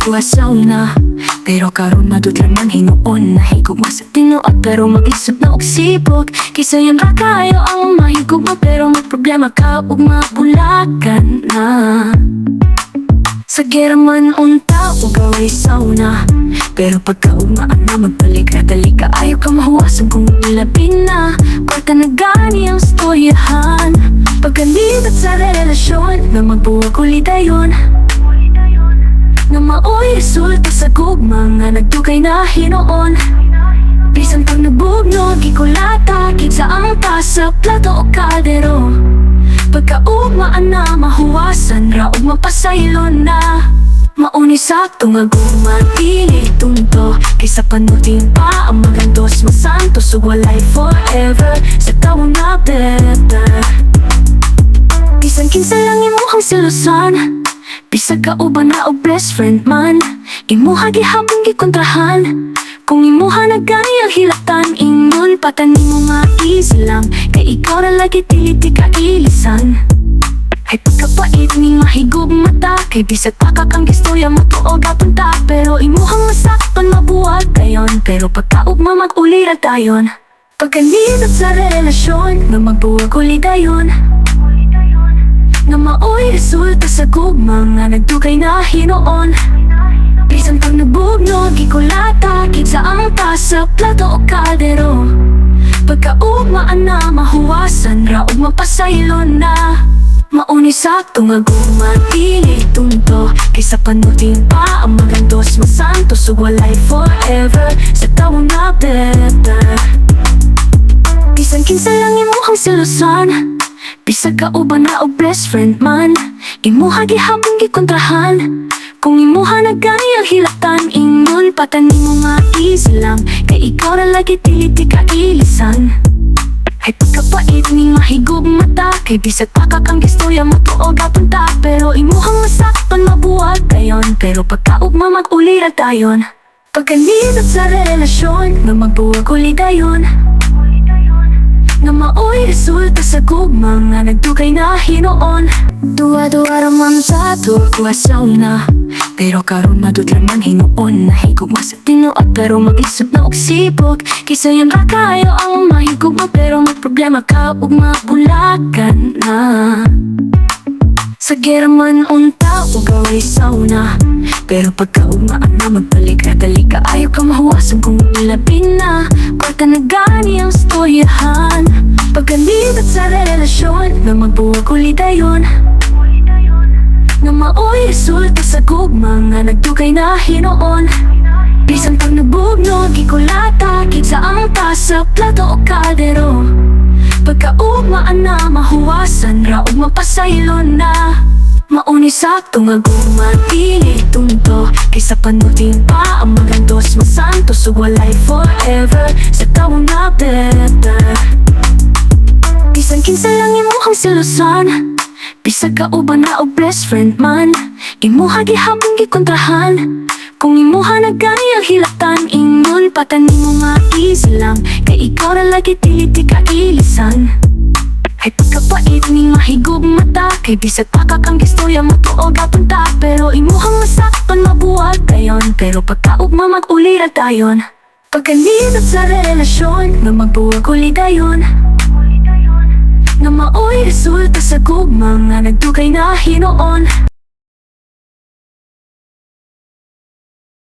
ko asaw na. Pero karon madutlan man hinuon. Nahigugma sa tinuot pero mag-isip na og sipot. Kisa yun ra kayo ang mahigugma pero may problema ka ug mabulakan na. Sa gera man unta o gaway sauna. Pero pagkaugmaan na magbalik na dali ka. Ayaw ka mahuwasan kung nilabin na. Kwarta na gani ang storyahan. Pagkandidat sa relasyon na magbuwag ulit dayon. Na maoy resulta sa gugma nga nagdugay na hinoon. Bisan pag nabugnog ikulata kinsa ang tasa plato o kaldero. Pagkaugmaan na mahuwasan ra ug mapasaylon na. Mauni sakto nga gugma dili tunto. Kaysa panutin pa ang magandos masantos ug walay forever sa tawo na better. Bisan kinsa lang imuhang silusan. Bisag ka uban na og best friend man. Imuha gihapon gikontrahan. Kung imuha na gani ang hilatan ingon patanin mo nga easy lang. Kay ikaw ra lagi tiliti ka ilisan. Ay pagkapait ning mahigog mata. Kay bisag pakakang gistorya matuog apunta. Pero imuhang masakpan mabuwag dayon. Pero pagkaugma mag-ulira dayon. Pagkanindot sa relasyon na magbuwag uli dayon. Na maoy resulta sa gugma nga nagdugay na hinoon. Bisan pag nabugnog ikulata kinsa ang tasa plato o kaldero. Pagkaugmaan na mahuwasan ra ug mapasaylon na. Mauni sakto nga gugma dili tunto. Kaysa panutin pa ang magandos masantos ug walay forever sa tawo na better. Bisan kinsa lang imuhang silusan. Bisag ka uban na og best friend man. Imuha gihapon gikontrahan. Kung imuha na gani ang hilatan ingon patanin mo nga easy lang. Kay ikaw ra lagi tiliti ka ilisan. Ay pagkapait ning mahigog mata. Kay bisag pakakang gistorya matuog apunta. Pero imuhang masakpan mabuwag dayon. Pero pagkaugma mag-ulira dayon. Pagkanindot sa relasyon na magbuwag uli dayon. Na maoy resulta sa gugma nga nagdugay na hinoon. Duwa-duwa raman sa ko asaw na. Pero karon madutlan man hinuon. Nahigugma sa tinuot pero mag-isip na og sipot. Kisa yun ra kayo ang mahigugma pero may problema ka ug mabulakan na. Sa gera man unta o gaway sauna. Pero pagkaugmaan na magbalik na dali ka. Ayaw ka mahuwasan kung nilabin na. Kwarta na gani ang storyahan. Pagkanindot sa relasyon na magbuwag uli dayon. Na maoy resulta sa gugma nga nagdugay na hinoon. Bisan pag nabugnog ikulata kinsa ang tasa plato o kaldero. Pagkaugmaan na mahuwasan ra ug mapasaylon na. Mauni sakto nga gugma dili tunto. Kaysa panutin pa ang magandos masantos ug walay forever sa tawo na better. Bisan kinsa lang imuhang silusan. Bisag ka uban na og best friend man. Imuha gihapon gikontrahan. Kung imuha na gani ang hilatan ingon patanin mo nga easy lang. Kay ikaw ra lagi tiliti ka ilisan. Ay pagkapait ning mahigog mata. Kay bisag pakakang gistorya matuog apunta. Pero imuhang masakpan mabuwag dayon. Pero pagkaugma mag-ulira dayon. Pagkanindot sa relasyon na magbuwag uli dayon. Na maoy resulta sa gugma nga nagdugay na hinoon.